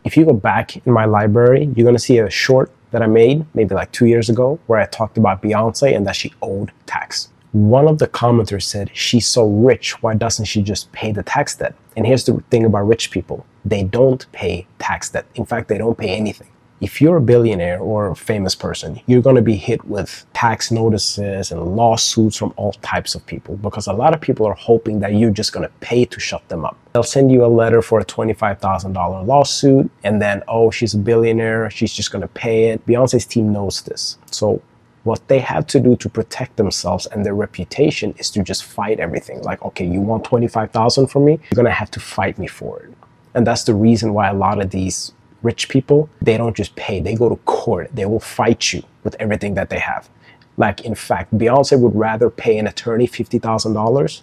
If you go back in my library, you're going to see a short that I made maybe like 2 years ago where I talked about Beyonce and that she owed tax. One of the commenters said, she's so rich, why doesn't she just pay the tax debt? And here's the thing about rich people. They don't pay tax debt. In fact, they don't pay anything. If you're a billionaire or a famous person, you're going to be hit with tax notices and lawsuits from all types of people because a lot of people are hoping that you're just going to pay to shut them up. They'll send you a letter for a $25,000 lawsuit and then, oh, she's a billionaire, she's just going to pay it. Beyonce's team knows this. So what they have to do to protect themselves and their reputation is to just fight everything. Like, okay, you want $25,000 from me? You're going to have to fight me for it. And that's the reason why a lot of these rich people, they don't just pay, they go to court. They will fight you with everything that they have. Like, in fact, Beyonce would rather pay an attorney $50,000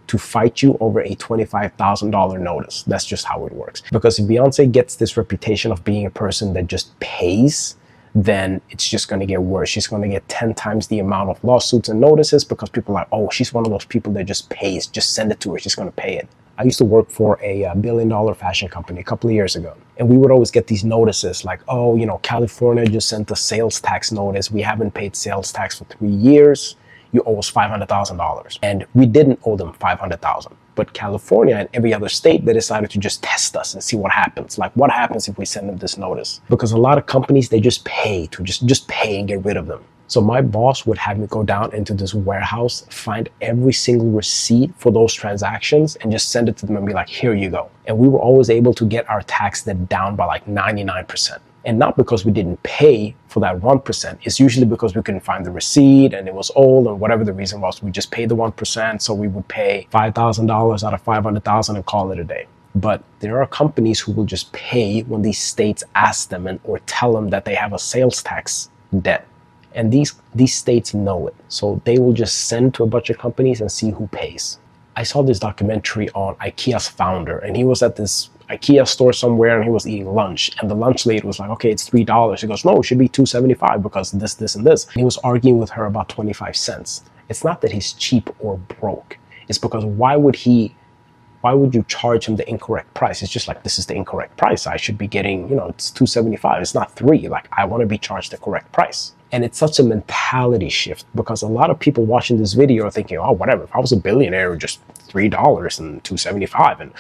to fight you over a $25,000 notice. That's just how it works. Because if Beyonce gets this reputation of being a person that just pays, then it's just going to get worse. She's going to get 10 times the amount of lawsuits and notices because people are like, oh, she's one of those people that just pays, just send it to her, she's going to pay it. I used to work for a billion-dollar fashion company a couple of years ago. And we would always get these notices like, oh, you know, California just sent a sales tax notice. We haven't paid sales tax for 3 years. You owe us $500,000. And we didn't owe them $500,000. But California and every other state, they decided to just test us and see what happens. Like, what happens if we send them this notice? Because a lot of companies, they just pay to just pay and get rid of them. So my boss would have me go down into this warehouse, find every single receipt for those transactions and just send it to them and be like, here you go. And we were always able to get our tax debt down by like 99%. And not because we didn't pay for that 1%. It's usually because we couldn't find the receipt and it was old or whatever the reason was. We just paid the 1%. So we would pay $5,000 out of $500,000 and call it a day. But there are companies who will just pay when these states ask them or tell them that they have a sales tax debt. And these states know it. So they will just send to a bunch of companies and see who pays. I saw this documentary on IKEA's founder, and he was at this IKEA store somewhere and he was eating lunch. And the lunch lady was like, okay, it's $3. He goes, no, it should be $2.75 because this, and this. And he was arguing with her about 25 cents. It's not that he's cheap or broke. It's because why would you charge him the incorrect price? It's just like, this is the incorrect price. I should be getting, you know, it's $2.75. It's not $3. Like, I want to be charged the correct price. And it's such a mentality shift because a lot of people watching this video are thinking, oh, whatever, if I was a billionaire, just $3 and $2.75, and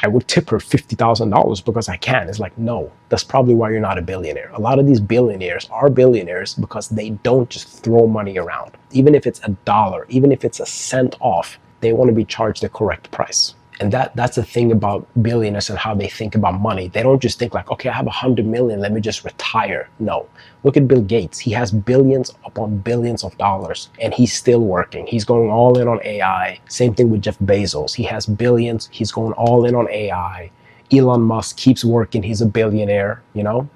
I would tip her $50,000 because I can. It's like, no, that's probably why you're not a billionaire. A lot of these billionaires are billionaires because they don't just throw money around. Even if it's $1, even if it's a cent off, they want to be charged the correct price. And that's the thing about billionaires and how they think about money. They don't just think like, okay, I have 100 million, let me just retire. No. Look at Bill Gates. He has billions upon billions of dollars and he's still working. He's going all in on AI. Same thing with Jeff Bezos. He has billions. He's going all in on AI. Elon Musk keeps working. He's a billionaire, you know?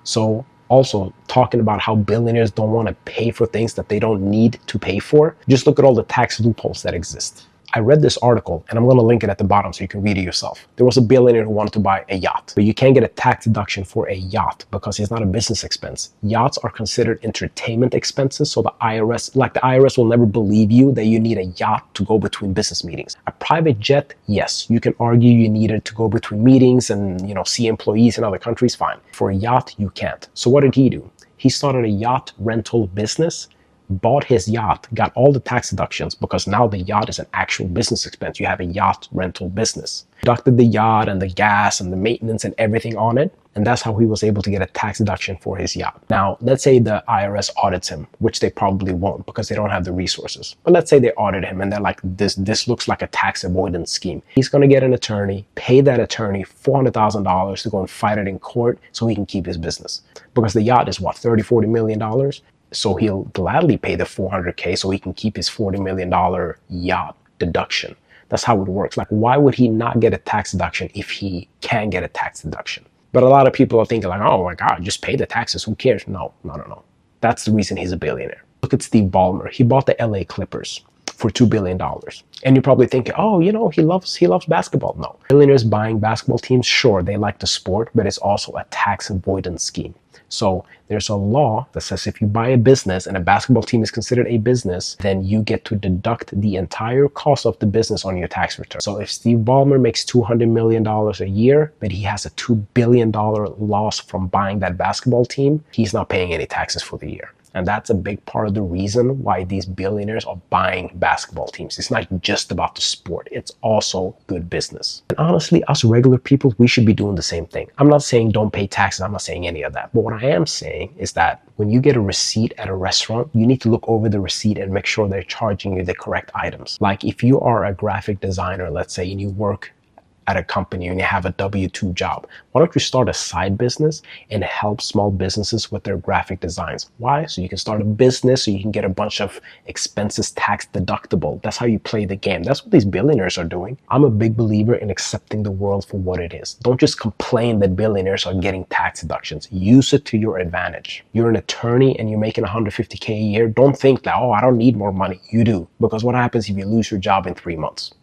So also talking about how billionaires don't want to pay for things that they don't need to pay for. Just look at all the tax loopholes that exist. I read this article and I'm going to link it at the bottom so you can read it yourself. There was a billionaire who wanted to buy a yacht, but you can't get a tax deduction for a yacht because it's not a business expense. Yachts are considered entertainment expenses. So the IRS will never believe you that you need a yacht to go between business meetings. A private jet, yes, you can argue you need it to go between meetings and, you know, see employees in other countries, fine. For a yacht, you can't. So what did he do? He started a yacht rental business, bought his yacht, got all the tax deductions because now the yacht is an actual business expense. You have a yacht rental business. Deducted the yacht and the gas and the maintenance and everything on it. And that's how he was able to get a tax deduction for his yacht. Now, let's say the IRS audits him, which they probably won't because they don't have the resources. But let's say they audit him and they're like, this looks like a tax avoidance scheme. He's going to get an attorney, pay that attorney $400,000 to go and fight it in court so he can keep his business. Because the yacht is what, $30-40 million? So he'll gladly pay the $400K so he can keep his $40 million yacht deduction. That's how it works. Like, why would he not get a tax deduction if he can get a tax deduction? But a lot of people are thinking like, oh my God, just pay the taxes. Who cares? No. That's the reason he's a billionaire. Look at Steve Ballmer. He bought the LA Clippers. for $2 billion. And you're probably thinking, oh, he loves basketball. No. Billionaires buying basketball teams, sure, they like the sport, but it's also a tax avoidance scheme. So there's a law that says if you buy a business and a basketball team is considered a business, then you get to deduct the entire cost of the business on your tax return. So if Steve Ballmer makes $200 million a year, but he has a $2 billion loss from buying that basketball team, he's not paying any taxes for the year. And that's a big part of the reason why these billionaires are buying basketball teams. It's not just about the sport. It's also good business. And honestly, us regular people, we should be doing the same thing. I'm not saying don't pay taxes. I'm not saying any of that. But what I am saying is that when you get a receipt at a restaurant, you need to look over the receipt and make sure they're charging you the correct items. Like if you are a graphic designer, let's say, and you work at a company and you have a W-2 job, why don't you start a side business and help small businesses with their graphic designs? Why? So you can start a business, so you can get a bunch of expenses tax deductible. That's how you play the game. That's what these billionaires are doing. I'm a big believer in accepting the world for what it is. Don't just complain that billionaires are getting tax deductions. Use it to your advantage. You're an attorney and you're making $150K a year. Don't think that, oh, I don't need more money. You do. Because what happens if you lose your job in 3 months?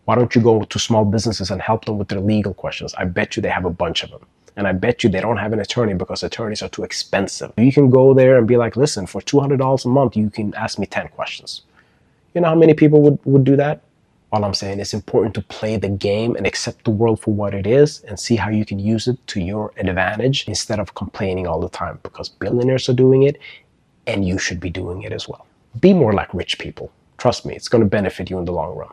Why don't you go to small businesses and help them with their legal questions? I bet you they have a bunch of them. And I bet you they don't have an attorney because attorneys are too expensive. You can go there and be like, listen, for $200 a month, you can ask me 10 questions. You know how many people would do that? All I'm saying is it's important to play the game and accept the world for what it is and see how you can use it to your advantage instead of complaining all the time, because billionaires are doing it and you should be doing it as well. Be more like rich people. Trust me, it's going to benefit you in the long run.